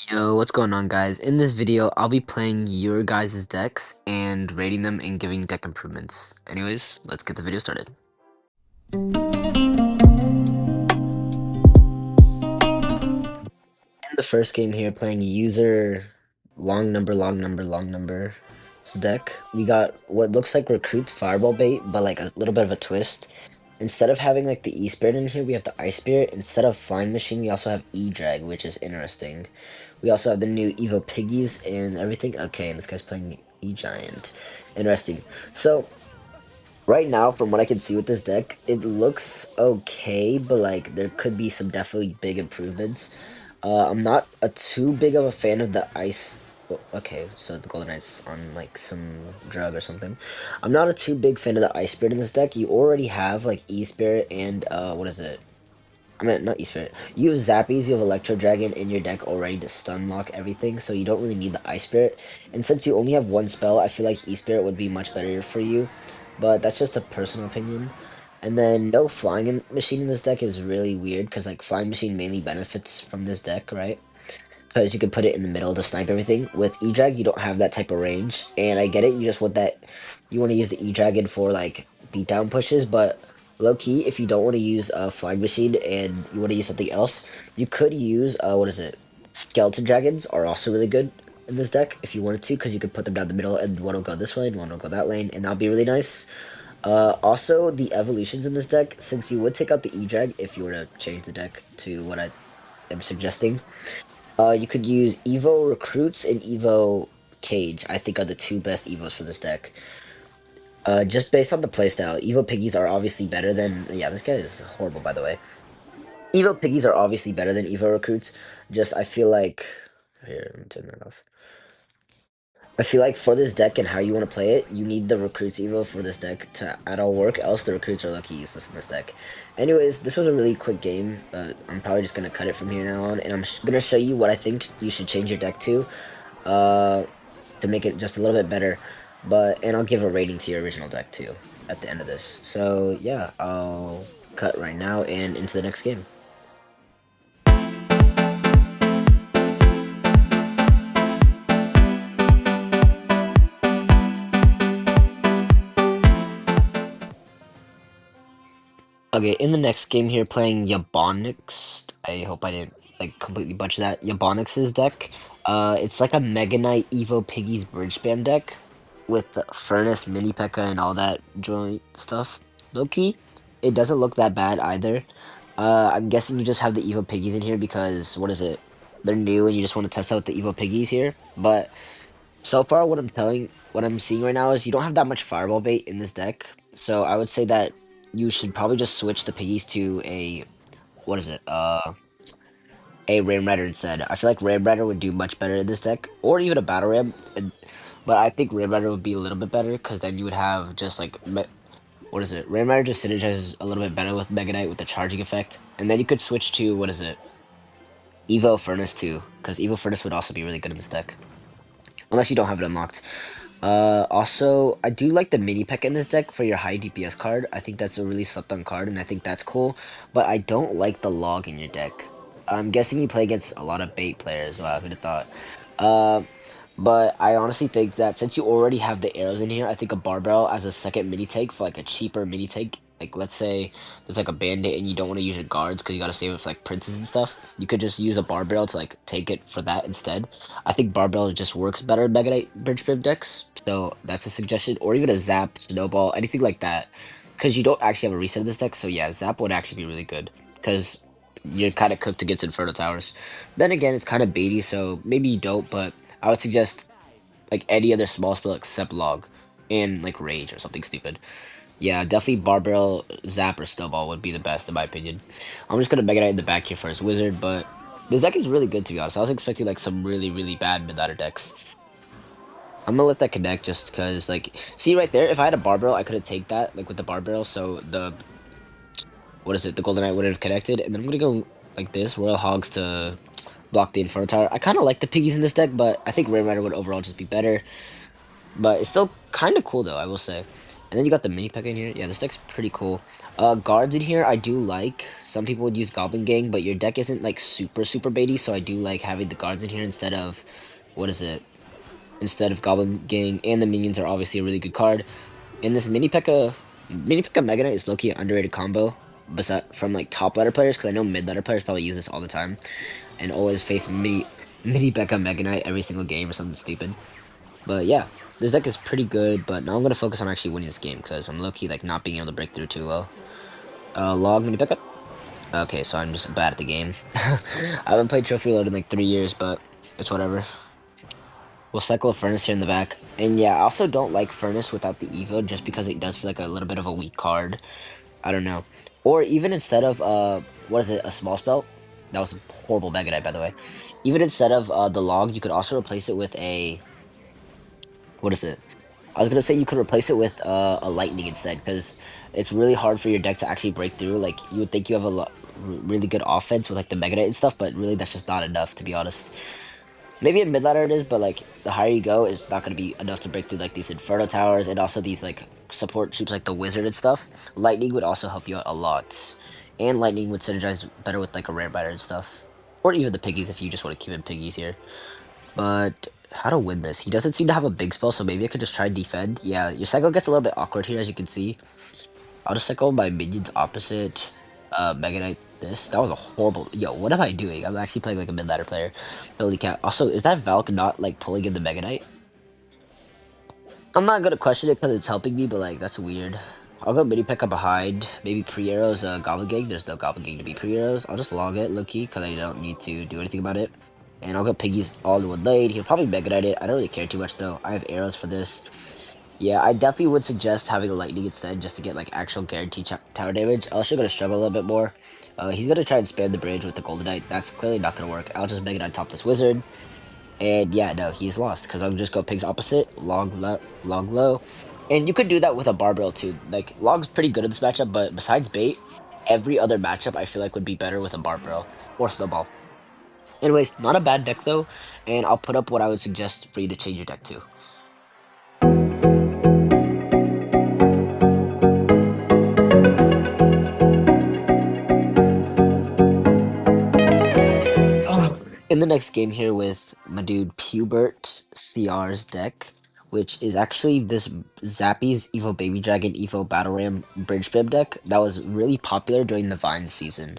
Yo, what's going on, guys? In this video, I'll be playing your guys' decks and rating them and giving deck improvements. Anyways, let's get the video started. In the first game here, playing user long number deck, we got what looks like Recruit's Fireball Bait, but like a little bit of a twist. Instead of having like the E-Spirit in here, we have the Ice Spirit. Instead of Flying Machine, we also have E-Drag, which is interesting. We also have the new Evo Piggies and everything. Okay, and this guy's playing E-Giant. Interesting. So, right now, from what I can see with this deck, it looks okay, but like there could be some definitely big improvements. I'm not a too big of a fan of the ice. Oh, okay, so the Golden Ice on like some drug or something. I'm not a too big fan of the Ice Spirit in this deck. You already have like E Spirit and what is it? I mean, not E-Spirit. You have Zappies, you have Electro Dragon in your deck already to stun lock everything, so you don't really need the Ice Spirit. And since you only have one spell, I feel like E-Spirit would be much better for you. But that's just a personal opinion. And then no Machine in this deck is really weird, because like Flying Machine mainly benefits from this deck, right? Because you can put it in the middle to snipe everything. With E-Drag, you don't have that type of range. And I get it, you just want that, you want to use the E-Dragon for like beatdown pushes, but low key, if you don't want to use a Flying Machine and you want to use something else, you could use, what is it? Skeleton Dragons are also really good in this deck if you wanted to, because you could put them down the middle and one will go this way and one will go that lane, and that'll be really nice. Also, the evolutions in this deck, since you would take out the E-Drag if you were to change the deck to what I am suggesting, you could use Evo Recruits and Evo Cage, I think are the two best Evos for this deck. Just based on the playstyle, Evo Piggies are obviously better than... Yeah, this guy is horrible, by the way. Evo Piggies are obviously better than Evo Recruits. Just, I feel like... Here, let me turn that off. I feel like for this deck and how you want to play it, you need the Recruits Evo for this deck to at all work, else the Recruits are lucky useless in this deck. Anyways, this was a really quick game. I'm probably just going to cut it from here now on, and I'm going to show you what I think you should change your deck uh, to make it just a little bit better. And I'll give a rating to your original deck too at the end of this. So yeah, I'll cut right now and into the next game. Okay, in the next game here, playing Yabonix. I hope I didn't like completely butcher that. Yabonix's deck. It's like a Mega Knight Evo Piggies Bridge Spam deck with the Furnace, Mini P.E.K.K.A, and all that joint stuff. Low key, it doesn't look that bad either. I'm guessing you just have the Evo Piggies in here because what is it? They're new and you just want to test out the Evo Piggies here. But so far, what I'm seeing right now is you don't have that much Fireball bait in this deck. So I would say that you should probably just switch the piggies to a what is it? A Ram Rider instead. I feel like Ram Rider would do much better in this deck, or even a Battle Ram. But I think Ram Rider would be a little bit better because then you would have just like what is it? Ram Rider just synergizes a little bit better with Mega Knight with the charging effect, and then you could switch to what is it? Evo Furnace too, because Evo Furnace would also be really good in this deck, unless you don't have it unlocked. Also, I do like the mini P.E.K.K.A in this deck for your high DPS card. I think that's a really slept on card, and I think that's cool. But I don't like the log in your deck. I'm guessing you play against a lot of bait players. Wow, who'd have thought? Uh, but I honestly think that since you already have the arrows in here, I think a barbell as a second mini tank for like a cheaper mini tank. Like let's say there's like a bandit and you don't want to use your guards because you got to save it for like princes and stuff. You could just use a barbell to like take it for that instead. I think barbell just works better in Mega Knight Bridge Pip decks. So that's a suggestion, or even a zap, snowball, anything like that. Because you don't actually have a reset in this deck. So yeah, zap would actually be really good because you're kind of cooked against Inferno Towers. Then again, it's kind of baity, so maybe you don't, but I would suggest like any other small spell except log and like rage or something stupid. Yeah, definitely barbell, zap, or snowball would be the best in my opinion. I'm just gonna Mega Knight in the back here for his wizard, but this deck is really good to be honest. I was expecting like some really bad mid-ladder decks. I'm gonna let that connect just because like see right there, if I had a barbell, I could have taken that like with the barbell, so the what is it, the Golden Knight would have connected, and then I'm gonna go like this, Royal Hogs to block the Inferno Tower. I kind of like the piggies in this deck, but I think Ram Rider would overall just be better. But it's still kind of cool though, I will say. And then you got the mini P.E.K.K.A in here. Yeah, this deck's pretty cool. Guards in here I do like. Some people would use Goblin Gang, but your deck isn't like super baity, so I do like having the guards in here instead of what is it? Instead of Goblin Gang, and the minions are obviously a really good card. And this Mini P.E.K.K.A Mega Knight is low-key an underrated combo, but from like top ladder players, because I know mid ladder players probably use this all the time and always face Mini P.E.K.K.A Mega Knight every single game or something stupid. But yeah, this deck is pretty good, but now I'm gonna focus on actually winning this game because I'm low-key like not being able to break through too well. Log Mini P.E.K.K.A. Okay, so I'm just bad at the game. I haven't played Trophy Load in like 3 years, but it's whatever. We'll cycle a Furnace here in the back. And yeah, I also don't like Furnace without the Evo just because it does feel like a little bit of a weak card. I don't know. Or even instead of what is it, a small spell? That was a horrible Mega Knight, by the way. Even instead of the log, you could also replace it with a what is it? I was gonna say you could replace it with a lightning instead, because it's really hard for your deck to actually break through. Like you would think you have a really good offense with like the Mega Knight and stuff, but really that's just not enough to be honest. Maybe in mid ladder it is, but like the higher you go, it's not gonna be enough to break through like these Inferno towers and also these like support troops like the Wizard and stuff. Lightning would also help you out a lot, and Lightning would synergize better with like a Rare Biter and stuff, or even the Piggies if you just want to keep in Piggies here. But how to win this? He doesn't seem to have a big spell, so maybe I could just try defend. Yeah, your cycle gets a little bit awkward here, as you can see. I'll just cycle my minions opposite. Mega Knight this. That was a horrible. Yo, what am I doing? I'm actually playing like a mid ladder player. Holy cat. Also, is that Valk not like pulling in the Mega Knight? I'm not gonna question it because it's helping me, but like that's weird. I'll go mini P.E.K.K.A behind. Maybe pre-arrows, Goblin Gang. There's no Goblin Gang to be pre-arrows. I'll just log it, low key, because I don't need to do anything about it. And I'll go Piggies all in one lane. He'll probably Mega Knight it. I don't really care too much though. I have arrows for this. Yeah, I definitely would suggest having a lightning instead, just to get like actual guaranteed tower damage. Else you're gonna struggle a little bit more. He's gonna try and spam the bridge with the Golden Knight. That's clearly not gonna work. I'll just Mega Knight top this wizard. And yeah, no, he's lost because I'm just go pigs opposite, log low, and you could do that with a barbell too. Like log's pretty good in this matchup, but besides bait, every other matchup I feel like would be better with a barbell or snowball. Anyways, not a bad deck though, and I'll put up what I would suggest for you to change your deck to. In the next game here with my dude Pubert CR's deck, which is actually this Zappy's Evo Baby Dragon Evo Battle Ram Bridge Bib deck that was really popular during the Vine season.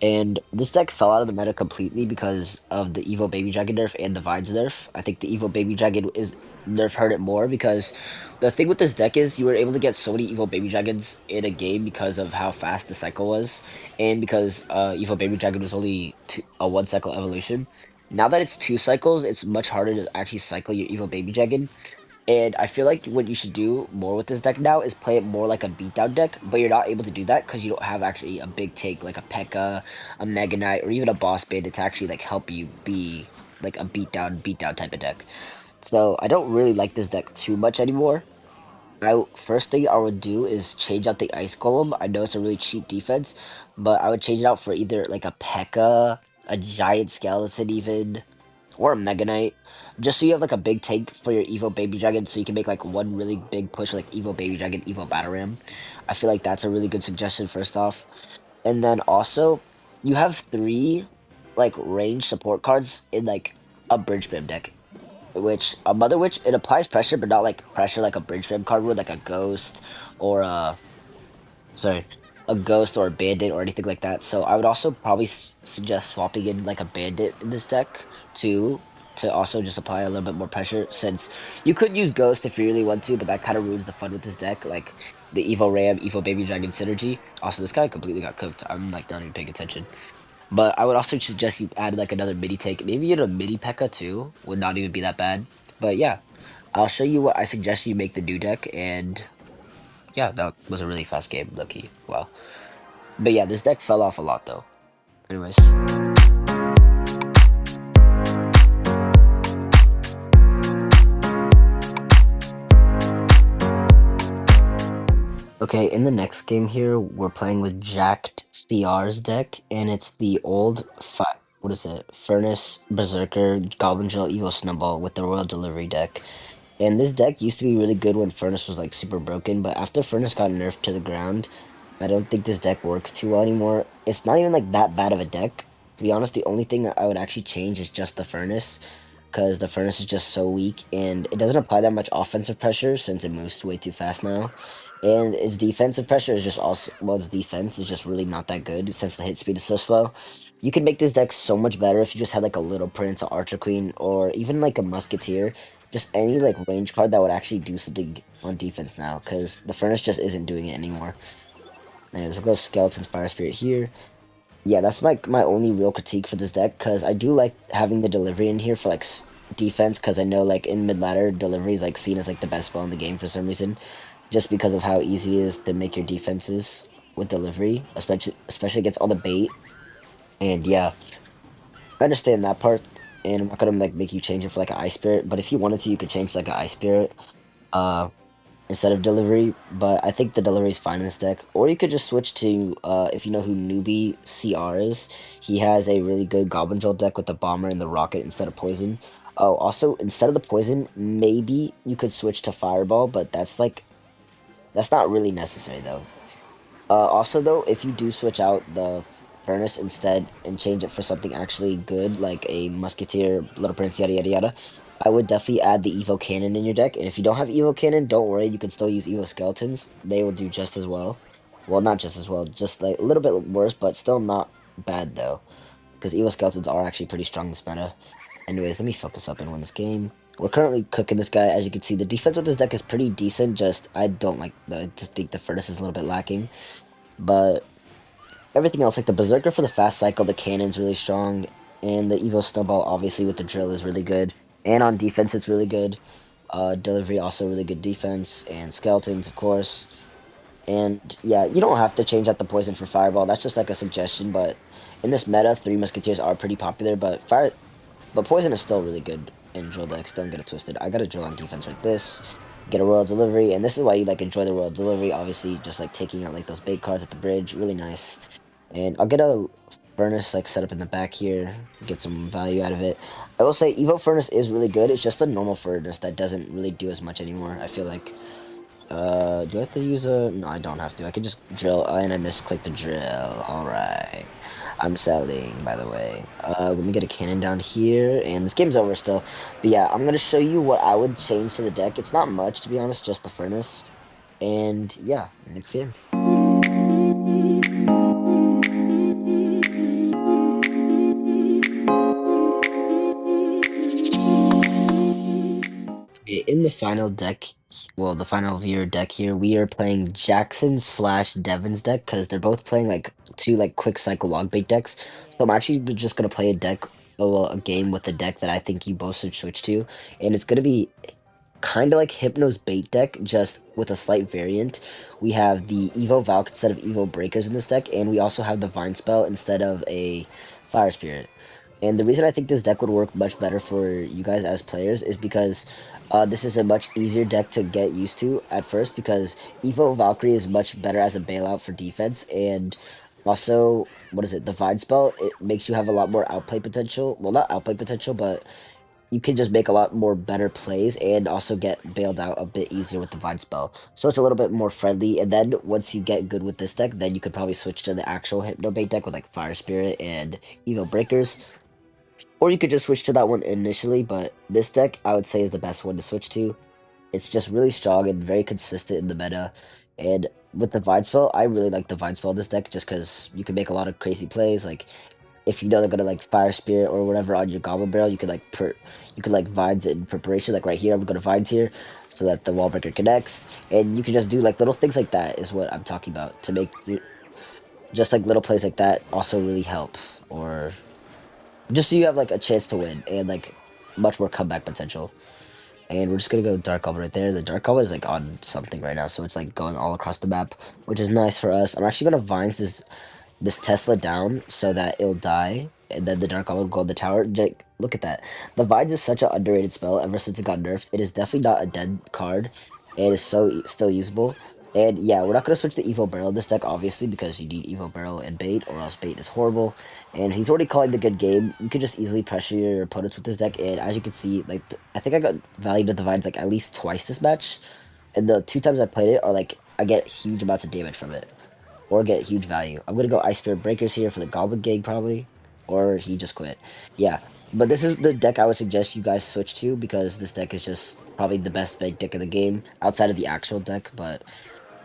And this deck fell out of the meta completely because of the Evo Baby Dragon nerf and the Vines nerf. I think the Evo Baby Dragon is nerf hurt it more because the thing with this deck is you were able to get so many Evo Baby Dragons in a game because of how fast the cycle was, and because Evo Baby Dragon was only a one cycle evolution. Now that it's 2 cycles, it's much harder to actually cycle your Evo Baby Dragon. And I feel like what you should do more with this deck now is play it more like a beatdown deck, but you're not able to do that because you don't have actually a big take like a P.E.K.K.A, a Mega Knight, or even a Boss Bandit to actually like help you be like a beatdown type of deck. So I don't really like this deck too much anymore. First thing I would do is change out the Ice Golem. I know it's a really cheap defense, but I would change it out for either like a P.E.K.K.A, a Giant Skeleton even, or a Mega Knight, just so you have like a big tank for your Evo Baby Dragon, so you can make like one really big push like Evo Baby Dragon, Evo Battle Ram. I feel like that's a really good suggestion first off. And then also, you have 3 like range support cards in like a Bridge Bib deck, which a Mother Witch, it applies pressure, but not like pressure like a Bridge Bib card would, like a Ghost or sorry, a Ghost or a Bandit or anything like that. So I would also probably suggest swapping in like a Bandit in this deck too, to also just apply a little bit more pressure, since you could use Ghost if you really want to, but that kind of ruins the fun with this deck, like the Evo Ram, Evo Baby Dragon synergy. Also, this guy completely got cooked. I'm like not even paying attention. But I would also suggest you add like another mini take, maybe even a mini P.E.K.K.A too, would not even be that bad. But yeah, I'll show you what I suggest you make the new deck, and yeah, that was a really fast game, lucky. Wow. But yeah, this deck fell off a lot though. Anyways. Okay, in the next game here, we're playing with Jacked CR's deck, and it's the old what is it? Furnace Berserker Goblin Drill Evo Snowball with the Royal Delivery deck. And this deck used to be really good when Furnace was like super broken, but after Furnace got nerfed to the ground, I don't think this deck works too well anymore. It's not even like that bad of a deck. To be honest, the only thing I would actually change is just the furnace, because the furnace is just so weak and it doesn't apply that much offensive pressure since it moves way too fast now. And its defensive pressure is just also, well, its defense is just really not that good since the hit speed is so slow. You could make this deck so much better if you just had like a Little Prince, an Archer Queen, or even like a Musketeer. Just any like range card that would actually do something on defense now, because the furnace just isn't doing it anymore. Anyways, we'll go Skeleton's Fire Spirit here. Yeah, that's my only real critique for this deck, because I do like having the delivery in here for like defense, because I know like in mid ladder delivery is like seen as like the best spell in the game for some reason, just because of how easy it is to make your defenses with delivery, especially against all the bait. And yeah, I understand that part, and I'm not gonna like make you change it for like an Ice Spirit, but if you wanted to, you could change like an Ice Spirit. Uh, Instead of delivery, but I think the delivery is fine in this deck. Or you could just switch to, if you know who Newbie CR is, he has a really good Goblin Drill deck with the Bomber and the Rocket instead of Poison. Oh, also, instead of the Poison, maybe you could switch to Fireball, but that's not really necessary though. Also, though, if you do switch out the furnace instead and change it for something actually good, like a Musketeer, Little Prince, yada yada yada, I would definitely add the Evo Cannon in your deck. And if you don't have Evo Cannon, don't worry, you can still use Evo Skeletons. They will do just as well. Well, not just as well, just like a little bit worse, but still not bad though, because Evo Skeletons are actually pretty strong in this meta. Anyways, let me focus up and win this game. We're currently cooking this guy. As you can see, the defense with this deck is pretty decent. Just I don't like I just think the furnace is a little bit lacking. But everything else, like the Berserker for the fast cycle, the cannon's really strong, and the Evo Snowball, obviously, with the drill is really good. And on defense, it's really good. Delivery, also really good defense, and skeletons, of course. And yeah, you don't have to change out the poison for Fireball. That's just like a suggestion, but in this meta, Three Musketeers are pretty popular, but poison is still really good in drill decks. Don't get it twisted. I got a drill on defense like this. Get a royal delivery, and this is why you like enjoy the royal delivery. Obviously, just like taking out like those bait cards at the bridge, really nice. And I'll get a furnace like set up in the back here, get some value out of it. I will say Evo furnace is really good. It's just a normal furnace that doesn't really do as much anymore. I feel like. Do I have to use a? No, I don't have to. I can just drill, and I misclicked the drill. All right. I'm selling, by the way. Let me get a cannon down here, and this game's over still. But yeah, I'm gonna show you what I would change to the deck. It's not much, to be honest, just the furnace. And yeah, next game. Okay, in the final deck, well, the final viewer deck here, we are playing Jackson slash Devon's deck because they're both playing like two like quick cycle log bait decks. So I'm actually just gonna play a deck, well, a game with the deck that I think you both should switch to, and it's gonna be kind of like Hypno's bait deck, just with a slight variant. We have the Evo Valk instead of Evo Breakers in this deck, and we also have the Vine Spell instead of a Fire Spirit. And the reason I think this deck would work much better for you guys as players is because this is a much easier deck to get used to at first, because Evo Valkyrie is much better as a bailout for defense, and also, what is it? The Vine Spell, it makes you have a lot more outplay potential. Well, not outplay potential, but you can just make a lot more better plays and also get bailed out a bit easier with the Vine Spell. So it's a little bit more friendly. And then once you get good with this deck, then you could probably switch to the actual Hypno Bait deck with like Fire Spirit and Evo Breakers. Or you could just switch to that one initially, but this deck I would say is the best one to switch to. It's just really strong and very consistent in the meta. And with the Vine Spell, I really like the Vine Spell in this deck just because you can make a lot of crazy plays. Like if you know they're gonna like Fire Spirit or whatever on your Goblin Barrel, you could like you could like Vines it in preparation. Like right here, I'm gonna Vines here so that the Wall Breaker connects, and you can just do like little things like that is what I'm talking about to make your just like little plays like that also really help, or just so you have like a chance to win and like much more comeback potential. And we're just gonna go Dark Goblin right there. The Dark Goblin is like on something right now, so it's like going all across the map, which is nice for us. I'm actually gonna Vines this Tesla down so that it'll die, and then the Dark Goblin will go in the tower. Look at that. The Vines is such an underrated spell ever since it got nerfed. It is definitely not a dead card. It is so still usable. And yeah, we're not going to switch to Evo Barrel in this deck, obviously, because you need Evo Barrel and Bait, or else Bait is horrible. And he's already calling the good game. You can just easily pressure your opponents with this deck. And as you can see, like, I think I got valued at the Vines like at least twice this match. And the two times I played it are like, I get huge amounts of damage from it. or get huge value. I'm gonna go Ice Spirit Breakers here for the Goblin Gig probably, or he just quit. Yeah, but this is the deck I would suggest you guys switch to because this deck is just probably the best bait deck of the game outside of the actual deck. But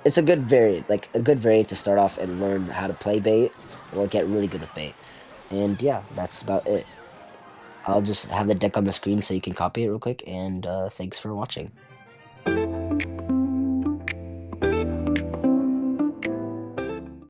it's a good variant, like a good variant to start off and learn how to play bait or get really good with bait. And yeah, that's about it. I'll just have the deck on the screen so you can copy it real quick. And thanks for watching.